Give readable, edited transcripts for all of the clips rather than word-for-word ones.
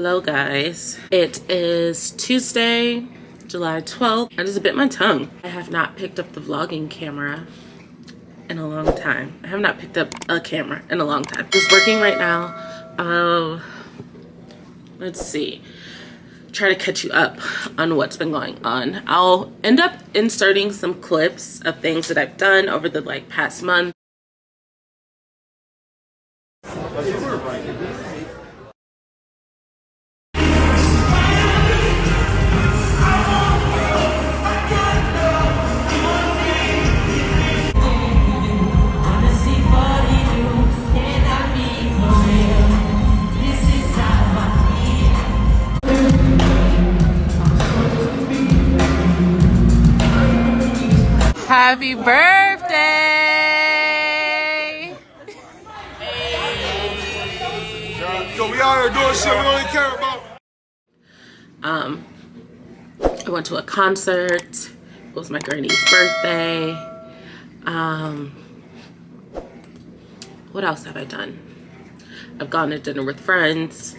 Hello guys, it is Tuesday, July 12th. I just bit my tongue. I have not picked up the vlogging camera in a long time. I have not picked up a camera in a long time. Just working right now. Let's see. Try to catch you up on what's been going on. I'll end up inserting some clips of things that I've done over the past month. Happy birthday! So we out here doing shit we only care about. I went to a concert. It was my granny's birthday. What else have I done? I've gone to dinner with friends.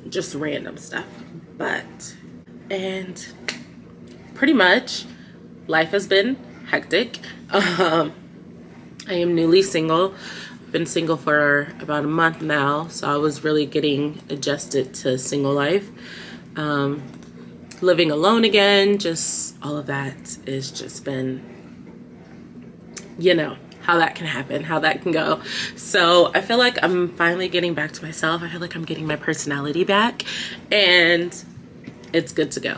Just random stuff. And pretty much life has been hectic. I am newly single. Been single for about a month now, so I was really getting adjusted to single life. Living alone again, just all of that is just been, you know, how that can happen, how that can go. So I feel like I'm finally getting back to myself. I feel like I'm getting my personality back, and it's good to go.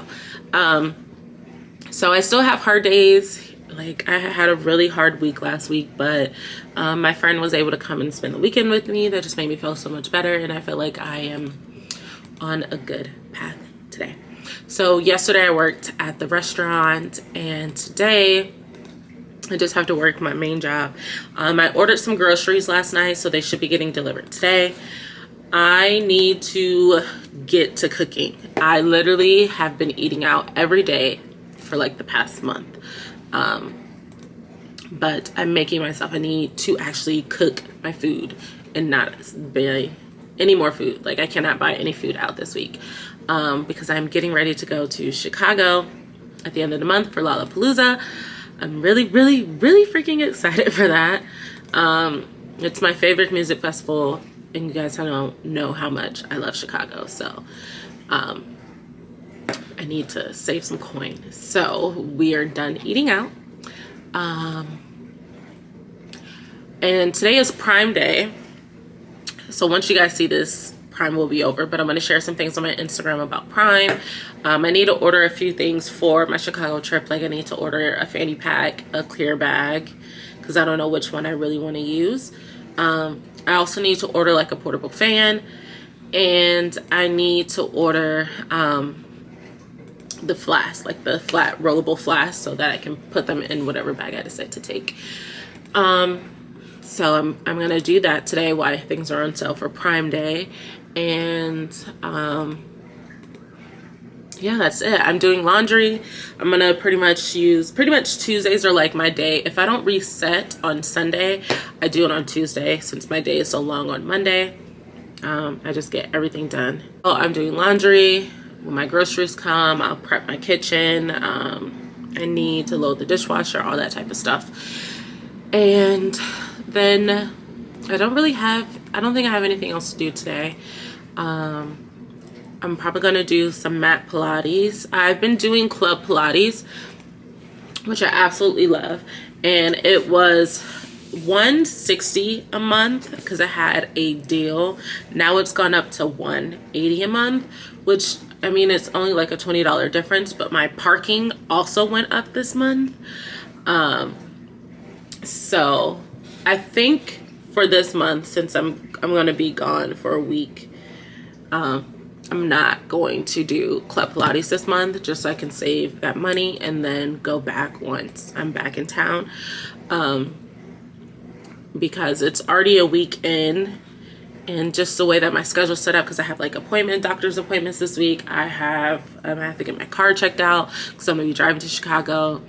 So I still have hard days. Like, I had a really hard week last week, but my friend was able to come and spend the weekend with me. That just made me feel so much better, and I feel like I am on a good path today. So yesterday I worked at the restaurant, and today I just have to work my main job. I ordered some groceries last night, so they should be getting delivered today. I need to get to cooking. I literally have been eating out every day for like the past month. But I'm making myself a need to actually cook my food and not buy any more food. Like, I cannot buy any food out this week because I'm getting ready to go to Chicago at the end of the month for Lollapalooza. I'm really, really, really freaking excited for that. It's my favorite music festival, and you guys don't know how much I love Chicago. So I need to save some coin. So we are done eating out. And today is Prime Day. So once you guys see this, Prime will be over, but I'm going to share some things on my Instagram about Prime. I need to order a few things for my Chicago trip. Like, I need to order a fanny pack, a clear bag, because I don't know which one I really want to use. I also need to order like a portable fan, and I need to order the flask, like the flat rollable flask, so that I can put them in whatever bag I decide to take. So I'm gonna do that today while things are on sale for Prime Day. And yeah, that's it. I'm doing laundry. I'm gonna pretty much Tuesdays are like my day. If I don't reset on Sunday, I do it on Tuesday, since my day is so long on Monday. I just get everything done. Oh, I'm doing laundry. When my groceries come, I'll prep my kitchen. I need to load the dishwasher, all that type of stuff. And then I don't think I have anything else to do today. I'm probably gonna do some mat Pilates. I've been doing Club Pilates, which I absolutely love. And it was $160 a month because I had a deal. Now it's gone up to $180 a month, which, I mean, it's only like a $20 difference, but my parking also went up this month. So I think for this month, since I'm going to be gone for a week, I'm not going to do Club Pilates this month, just so I can save that money and then go back once I'm back in town. Because it's already a week in, and just the way that my schedule's set up, because I have like doctor's appointments this week. I have to get my car checked out because I'm gonna be driving to Chicago.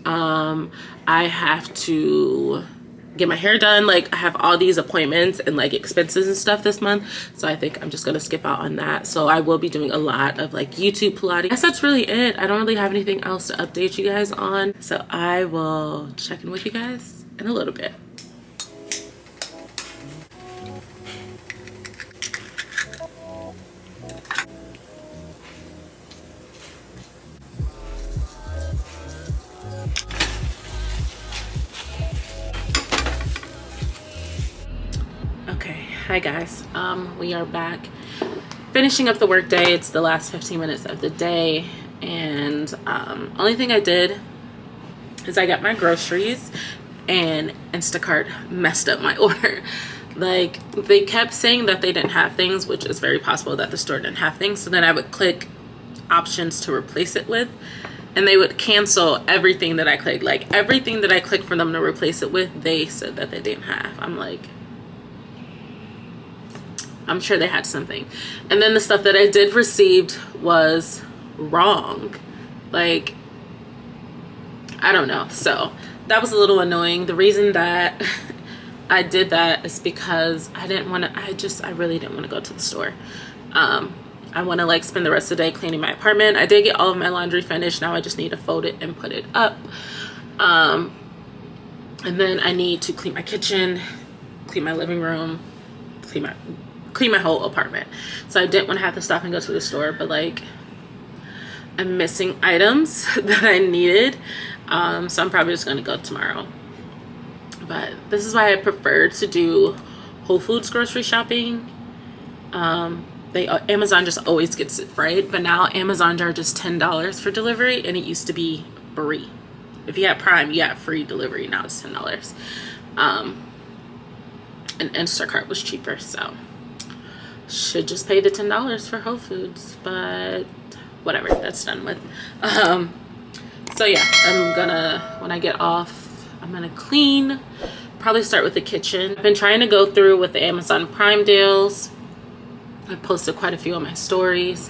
I have to get my hair done. Like I have all these appointments and like expenses and stuff this month, so I think I'm just gonna skip out on that. So I will be doing a lot of like YouTube Pilates. I guess that's really it. I don't really have anything else to update you guys on, so I will check in with you guys in a little bit. Hi guys, we are back finishing up the work day. It's the last 15 minutes of the day, and only thing I did is I got my groceries, and Instacart messed up my order. Like they kept saying that they didn't have things, which is very possible that the store didn't have things. So then I would click options to replace it with, and they would cancel everything that I clicked. Like everything that I clicked for them to replace it with, they said that they didn't have. I'm like, I'm sure they had something. And then the stuff that I did receive was wrong. Like, I don't know. So that was a little annoying. The reason that I did that is because I didn't want to, I really didn't want to go to the store. I want to like spend the rest of the day cleaning my apartment. I did get all of my laundry finished. Now I just need to fold it and put it up. And then I need to clean my kitchen, clean my living room, clean my whole apartment. So I didn't want to have to stop and go to the store, but like I'm missing items that I needed. So I'm probably just going to go tomorrow. But this is why I prefer to do Whole Foods grocery shopping. Amazon just always gets it right, but now Amazon charges $10 for delivery, and it used to be free. If you had Prime, you got free delivery. Now it's $10. And Instacart was cheaper, so should just pay the $10 for Whole Foods, but whatever, that's done with. So yeah, I'm gonna, when I get off, I'm gonna clean, probably start with the kitchen. I've been trying to go through with the Amazon Prime deals. I posted quite a few on my stories.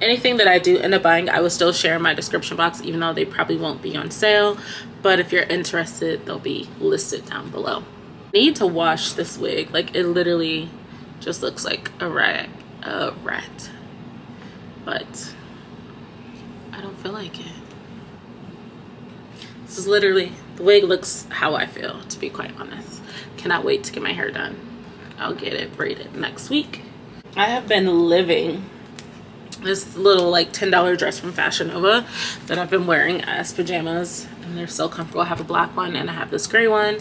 Anything that I do end up buying, I will still share in my description box, even though they probably won't be on sale. But if you're interested, they'll be listed down below. I need to wash this wig. Like it literally just looks like a rat. But I don't feel like it. This is literally, the wig looks how I feel, to be quite honest. Cannot wait to get my hair done. I'll get it braided next week. I have been living this little like $10 dress from Fashion Nova that I've been wearing as pajamas, and they're so comfortable. I have a black one and I have this gray one.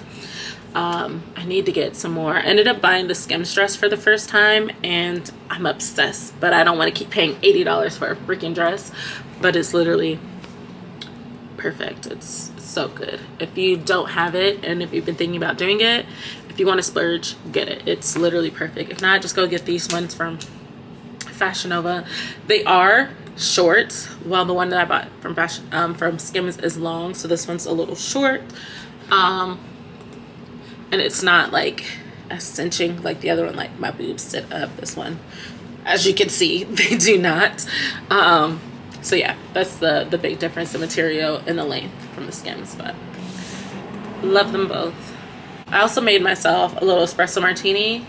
I need to get some more. I ended up buying the Skims dress for the first time, and I'm obsessed, but I don't want to keep paying $80 for a freaking dress. But it's literally perfect. It's so good. If you don't have it, and if you've been thinking about doing it, if you want to splurge, get it. It's literally perfect. If not, just go get these ones from Fashion Nova. They are short, while the one that I bought from Skims is long, so this one's a little short. And it's not like a cinching like the other one. Like my boobs sit up. This one, as you can see, they do not. So yeah, that's the big difference, the material and the length from the Skims, but love them both. I also made myself a little espresso martini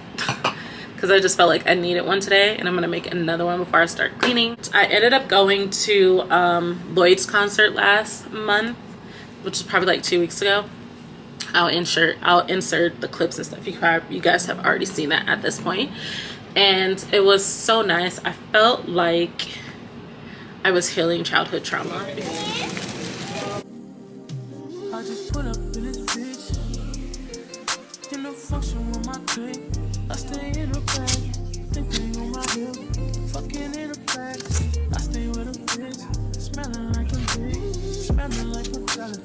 because I just felt like I needed one today, and I'm gonna make another one before I start cleaning. I ended up going to Lloyd's concert last month, which is probably like 2 weeks ago. I'll insert the clips and stuff. You guys have already seen that at this point. And it was so nice. I felt like I was healing childhood trauma. I just put up in this bitch. In the function with my clique. I stay in the back. Thinking on my hip. Fucking in the back. I stay with a bitch. Smelling like a bitch. Smelling like a salad.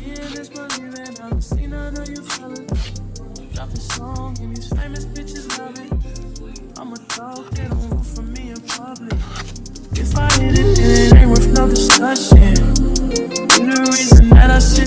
Yeah, this believing. I've seen none of you fellas. Drop the song and these famous bitches love it. I'm a dog, they don't root for me in public. If I hit it, then it ain't worth no discussion. You're the reason that I sit